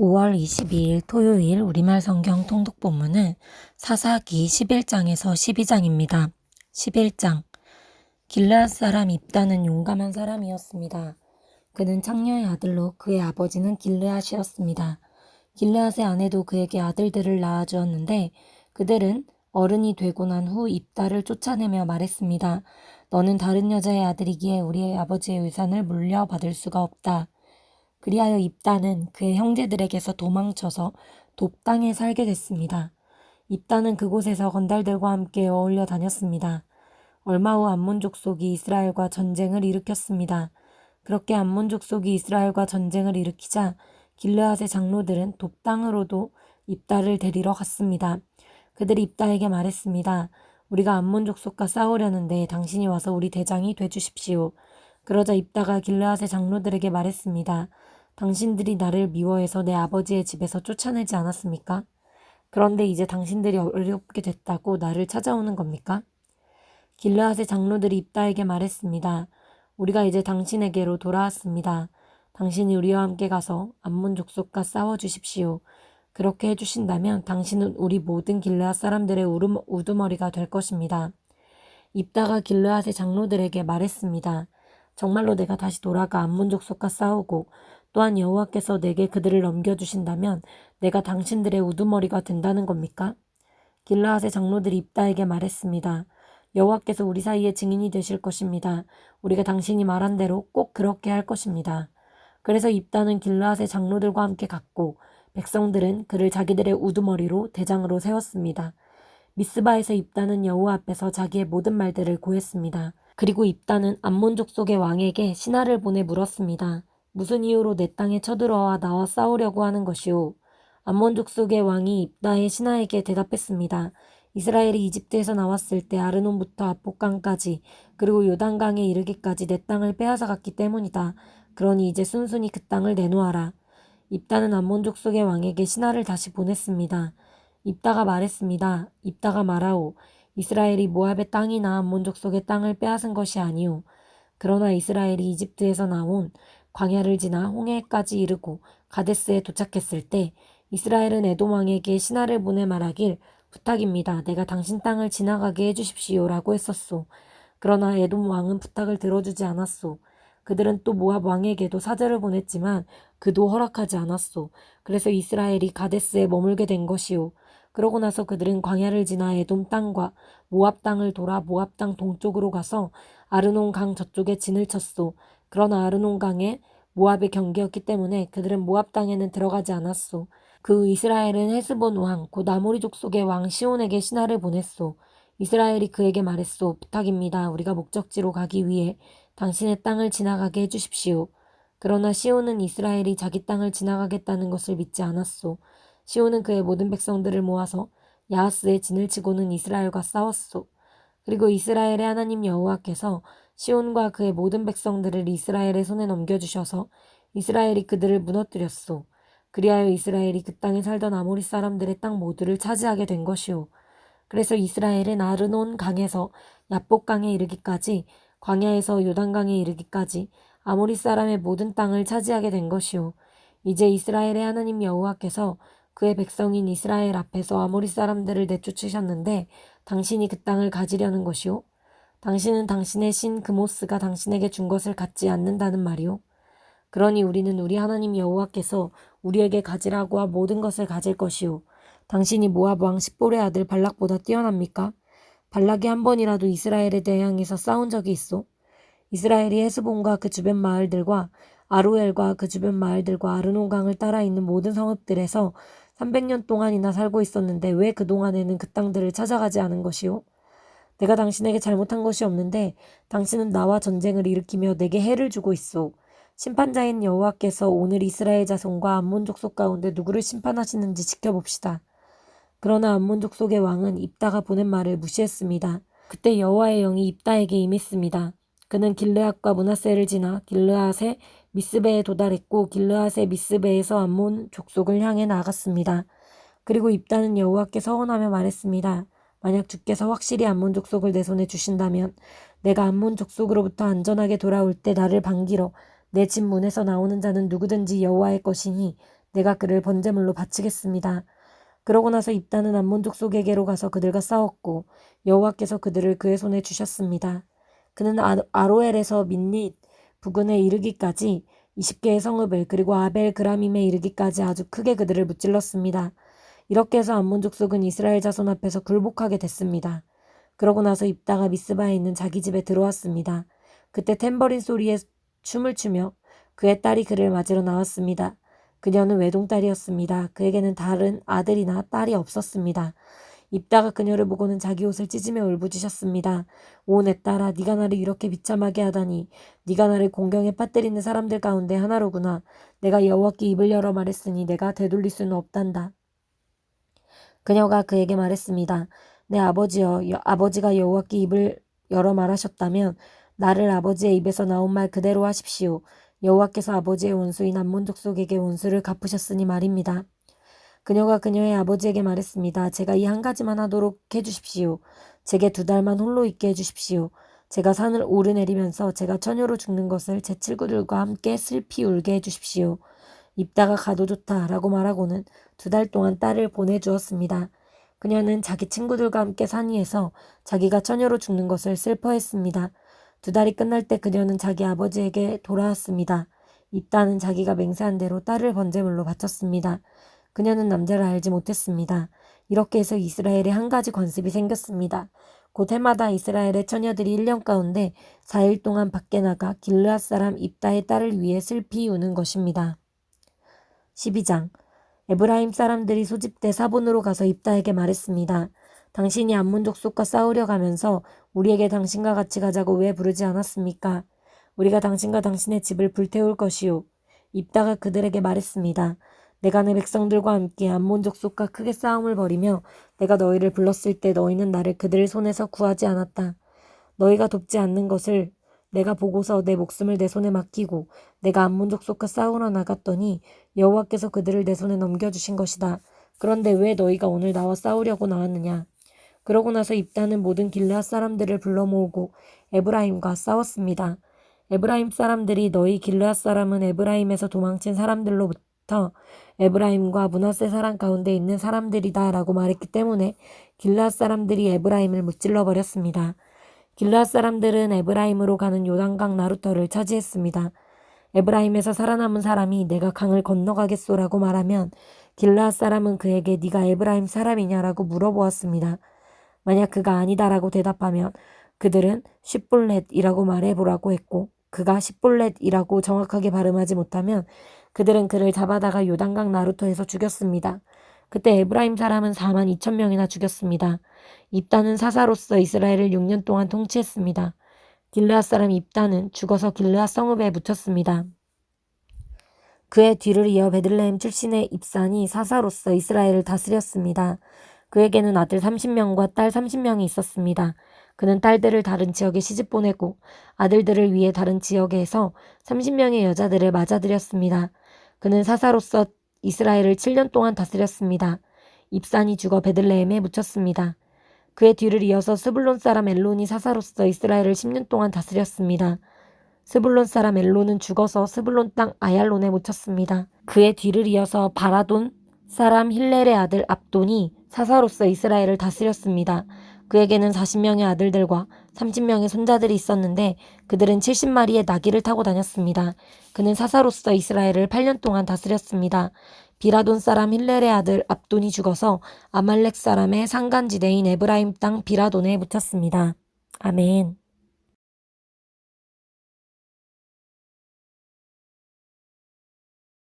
5월 22일 토요일 우리말 성경 통독 본문은 사사기 11장에서 12장입니다. 11장 길르앗 사람 입다는 용감한 사람이었습니다. 그는 창녀의 아들로 그의 아버지는 길르앗이었습니다. 길르앗의 아내도 그에게 아들들을 낳아주었는데 그들은 어른이 되고 난 후 입다를 쫓아내며 말했습니다. 너는 다른 여자의 아들이기에 우리의 아버지의 의산을 물려받을 수가 없다. 그리하여 입다는 그의 형제들에게서 도망쳐서 돕 땅에 살게 됐습니다. 입다는 그곳에서 건달들과 함께 어울려 다녔습니다. 얼마 후 암몬 족속이 이스라엘과 전쟁을 일으켰습니다. 그렇게 암몬 족속이 이스라엘과 전쟁을 일으키자 길르앗의 장로들은 돕 땅으로도 입다를 데리러 갔습니다. 그들이 입다에게 말했습니다. 우리가 암몬 족속과 싸우려는데 당신이 와서 우리 대장이 돼주십시오. 그러자 입다가 길르앗의 장로들에게 말했습니다. 당신들이 나를 미워해서 내 아버지의 집에서 쫓아내지 않았습니까? 그런데 이제 당신들이 어렵게 됐다고 나를 찾아오는 겁니까? 길르앗의 장로들이 입다에게 말했습니다. 우리가 이제 당신에게로 돌아왔습니다. 당신이 우리와 함께 가서 암몬 족속과 싸워주십시오. 그렇게 해주신다면 당신은 우리 모든 길르앗 사람들의 우두머리가 될 것입니다. 입다가 길르앗의 장로들에게 말했습니다. 정말로 내가 다시 돌아가 암몬 족속과 싸우고 또한 여호와께서 내게 그들을 넘겨주신다면 내가 당신들의 우두머리가 된다는 겁니까? 길르앗의 장로들이 입다에게 말했습니다. 여호와께서 우리 사이에 증인이 되실 것입니다. 우리가 당신이 말한 대로 꼭 그렇게 할 것입니다. 그래서 입다는 길르앗의 장로들과 함께 갔고 백성들은 그를 자기들의 우두머리로 대장으로 세웠습니다. 미스바에서 입다는 여호와 앞에서 자기의 모든 말들을 고했습니다. 그리고 입다는 암몬 족속의 왕에게 신하를 보내 물었습니다. 무슨 이유로 내 땅에 쳐들어와 나와 싸우려고 하는 것이오? 암몬 족속의 왕이 입다의 신하에게 대답했습니다. 이스라엘이 이집트에서 나왔을 때 아르논부터 압복강까지 그리고 요단강에 이르기까지 내 땅을 빼앗아갔기 때문이다. 그러니 이제 순순히 그 땅을 내놓아라. 입다는 암몬 족속의 왕에게 신하를 다시 보냈습니다. 입다가 말했습니다. 입다가 말하오. 이스라엘이 모압의 땅이나 암몬 족속의 땅을 빼앗은 것이 아니오. 그러나 이스라엘이 이집트에서 나온 광야를 지나 홍해까지 이르고 가데스에 도착했을 때 이스라엘은 에돔 왕에게 신하를 보내 말하길 부탁입니다. 내가 당신 땅을 지나가게 해주십시오라고 했었소. 그러나 에돔 왕은 부탁을 들어주지 않았소. 그들은 또 모압 왕에게도 사절을 보냈지만 그도 허락하지 않았소. 그래서 이스라엘이 가데스에 머물게 된 것이오. 그러고 나서 그들은 광야를 지나 에돔 땅과 모압 땅을 돌아 모압 땅 동쪽으로 가서 아르논 강 저쪽에 진을 쳤소. 그러나 아르논 강에 모압의 경계였기 때문에 그들은 모압 땅에는 들어가지 않았소. 그 이스라엘은 헤스본 왕, 곧 아모리 족속의 왕 시온에게 신하를 보냈소. 이스라엘이 그에게 말했소. 부탁입니다. 우리가 목적지로 가기 위해 당신의 땅을 지나가게 해주십시오. 그러나 시온은 이스라엘이 자기 땅을 지나가겠다는 것을 믿지 않았소. 시온은 그의 모든 백성들을 모아서 야하스에 진을 치고는 이스라엘과 싸웠소. 그리고 이스라엘의 하나님 여호와께서 시온과 그의 모든 백성들을 이스라엘의 손에 넘겨주셔서 이스라엘이 그들을 무너뜨렸소. 그리하여 이스라엘이 그 땅에 살던 아모리 사람들의 땅 모두를 차지하게 된 것이오. 그래서 이스라엘은 아르논 강에서 야복 강에 이르기까지 광야에서 요단강에 이르기까지 아모리 사람의 모든 땅을 차지하게 된 것이오. 이제 이스라엘의 하나님 여호와께서 그의 백성인 이스라엘 앞에서 아모리 사람들을 내쫓으셨는데 당신이 그 땅을 가지려는 것이오? 당신은 당신의 신 그모스가 당신에게 준 것을 갖지 않는다는 말이오? 그러니 우리는 우리 하나님 여호와께서 우리에게 가지라고 한 모든 것을 가질 것이오. 당신이 모압 왕 십볼의 아들 발락보다 뛰어납니까? 발락이 한 번이라도 이스라엘에 대항해서 싸운 적이 있어? 이스라엘이 헤스본과 그 주변 마을들과 아로엘과 그 주변 마을들과 아르논 강을 따라 있는 모든 성읍들에서 300년 동안이나 살고 있었는데 왜 그동안에는 그 땅들을 찾아가지 않은 것이오? 내가 당신에게 잘못한 것이 없는데 당신은 나와 전쟁을 일으키며 내게 해를 주고 있소. 심판자인 여호와께서 오늘 이스라엘 자손과 암몬 족속 가운데 누구를 심판하시는지 지켜봅시다. 그러나 암몬 족속의 왕은 입다가 보낸 말을 무시했습니다. 그때 여호와의 영이 입다에게 임했습니다. 그는 길르앗과 므낫세를 지나 길르앗의 미스베에 도달했고 길르앗의 미스베에서 암몬 족속을 향해 나아갔습니다. 그리고 입다는 여호와께 서원하며 말했습니다. 만약 주께서 확실히 암몬 족속을 내 손에 주신다면 내가 암몬 족속으로부터 안전하게 돌아올 때 나를 반기러 내 집 문에서 나오는 자는 누구든지 여호와의 것이니 내가 그를 번제물로 바치겠습니다. 그러고 나서 입다는 암몬 족속에게로 가서 그들과 싸웠고 여호와께서 그들을 그의 손에 주셨습니다. 그는 아로엘에서 민릿 부근에 이르기까지 20개의 성읍을 그리고 아벨 그라밈에 이르기까지 아주 크게 그들을 무찔렀습니다. 이렇게 해서 암몬 족속은 이스라엘 자손 앞에서 굴복하게 됐습니다. 그러고 나서 입다가 미스바에 있는 자기 집에 들어왔습니다. 그때 탬버린 소리에 춤을 추며 그의 딸이 그를 맞으러 나왔습니다. 그녀는 외동딸이었습니다. 그에게는 다른 아들이나 딸이 없었습니다. 입다가 그녀를 보고는 자기 옷을 찢으며 울부짖었습니다. 오, 내 딸아, 네가 나를 이렇게 비참하게 하다니. 네가 나를 공경에 빠뜨리는 사람들 가운데 하나로구나. 내가 여호와께 입을 열어 말했으니 내가 되돌릴 수는 없단다. 그녀가 그에게 말했습니다. 내 아버지여, 아버지가 여호와께 입을 열어 말하셨다면 나를 아버지의 입에서 나온 말 그대로 하십시오. 여호와께서 아버지의 원수인 암몬 족속에게 원수를 갚으셨으니 말입니다. 그녀가 그녀의 아버지에게 말했습니다. 제가 이 한 가지만 하도록 해주십시오. 제게 2달만 홀로 있게 해주십시오. 제가 산을 오르내리면서 제가 처녀로 죽는 것을 제 친구들과 함께 슬피 울게 해주십시오. 입다가 가도 좋다라고 말하고는 2달 동안 딸을 보내주었습니다. 그녀는 자기 친구들과 함께 산 위에서 자기가 처녀로 죽는 것을 슬퍼했습니다. 2달이 끝날 때 그녀는 자기 아버지에게 돌아왔습니다. 입다는 자기가 맹세한 대로 딸을 번제물로 바쳤습니다. 그녀는 남자를 알지 못했습니다. 이렇게 해서 이스라엘에 한 가지 관습이 생겼습니다. 곧 해마다 이스라엘의 처녀들이 1년 가운데 4일 동안 밖에 나가 길르앗 사람 입다의 딸을 위해 슬피 우는 것입니다. 12장. 에브라임 사람들이 소집돼 사본으로 가서 입다에게 말했습니다. 당신이 암몬 족속과 싸우려 가면서 우리에게 당신과 같이 가자고 왜 부르지 않았습니까? 우리가 당신과 당신의 집을 불태울 것이요. 입다가 그들에게 말했습니다. 내가 내 백성들과 함께 암몬 족속과 크게 싸움을 벌이며 내가 너희를 불렀을 때 너희는 나를 그들의 손에서 구하지 않았다. 너희가 돕지 않는 것을 내가 보고서 내 목숨을 내 손에 맡기고 내가 암몬 족속과 싸우러 나갔더니 여호와께서 그들을 내 손에 넘겨주신 것이다. 그런데 왜 너희가 오늘 나와 싸우려고 나왔느냐? 그러고 나서 입다는 모든 길르앗 사람들을 불러 모으고 에브라임과 싸웠습니다. 에브라임 사람들이 너희 길르앗 사람은 에브라임에서 도망친 사람들로부터 에브라임과 므낫세 사람 가운데 있는 사람들이다 라고 말했기 때문에 길르앗 사람들이 에브라임을 무찔러 버렸습니다. 길르앗 사람들은 에브라임으로 가는 요단강 나루터를 차지했습니다. 에브라임에서 살아남은 사람이 내가 강을 건너가겠소라고 말하면 길르앗 사람은 그에게 네가 에브라임 사람이냐라고 물어보았습니다. 만약 그가 아니다라고 대답하면 그들은 십볼렛이라고 말해보라고 했고 그가 십볼렛이라고 정확하게 발음하지 못하면 그들은 그를 잡아다가 요단강 나루터에서 죽였습니다. 그때 에브라임 사람은 42,000명이나 죽였습니다. 입다는 사사로서 이스라엘을 6년 동안 통치했습니다. 길르앗 사람 입다는 죽어서 길르앗 성읍에 묻혔습니다. 그의 뒤를 이어 베들레헴 출신의 입산이 사사로서 이스라엘을 다스렸습니다. 그에게는 아들 30명과 딸 30명이 있었습니다. 그는 딸들을 다른 지역에 시집 보내고 아들들을 위해 다른 지역에서 30명의 여자들을 맞아들였습니다. 그는 사사로서 이스라엘을 7년 동안 다스렸습니다. 입산이 죽어 베들레헴에 묻혔습니다. 그의 뒤를 이어서 스불론 사람 엘론이 사사로서 이스라엘을 10년 동안 다스렸습니다. 스불론 사람 엘론은 죽어서 스불론 땅 아얄론에 묻혔습니다. 그의 뒤를 이어서 바라돈 사람 힐렐의 아들 압돈이 사사로서 이스라엘을 다스렸습니다. 그에게는 40명의 아들들과 30명의 손자들이 있었는데 그들은 70마리의 나귀를 타고 다녔습니다. 그는 사사로서 이스라엘을 8년 동안 다스렸습니다. 비라돈 사람 힐렐의 아들 압돈이 죽어서 아말렉 사람의 산간지대인 에브라임 땅 비라돈에 묻혔습니다. 아멘.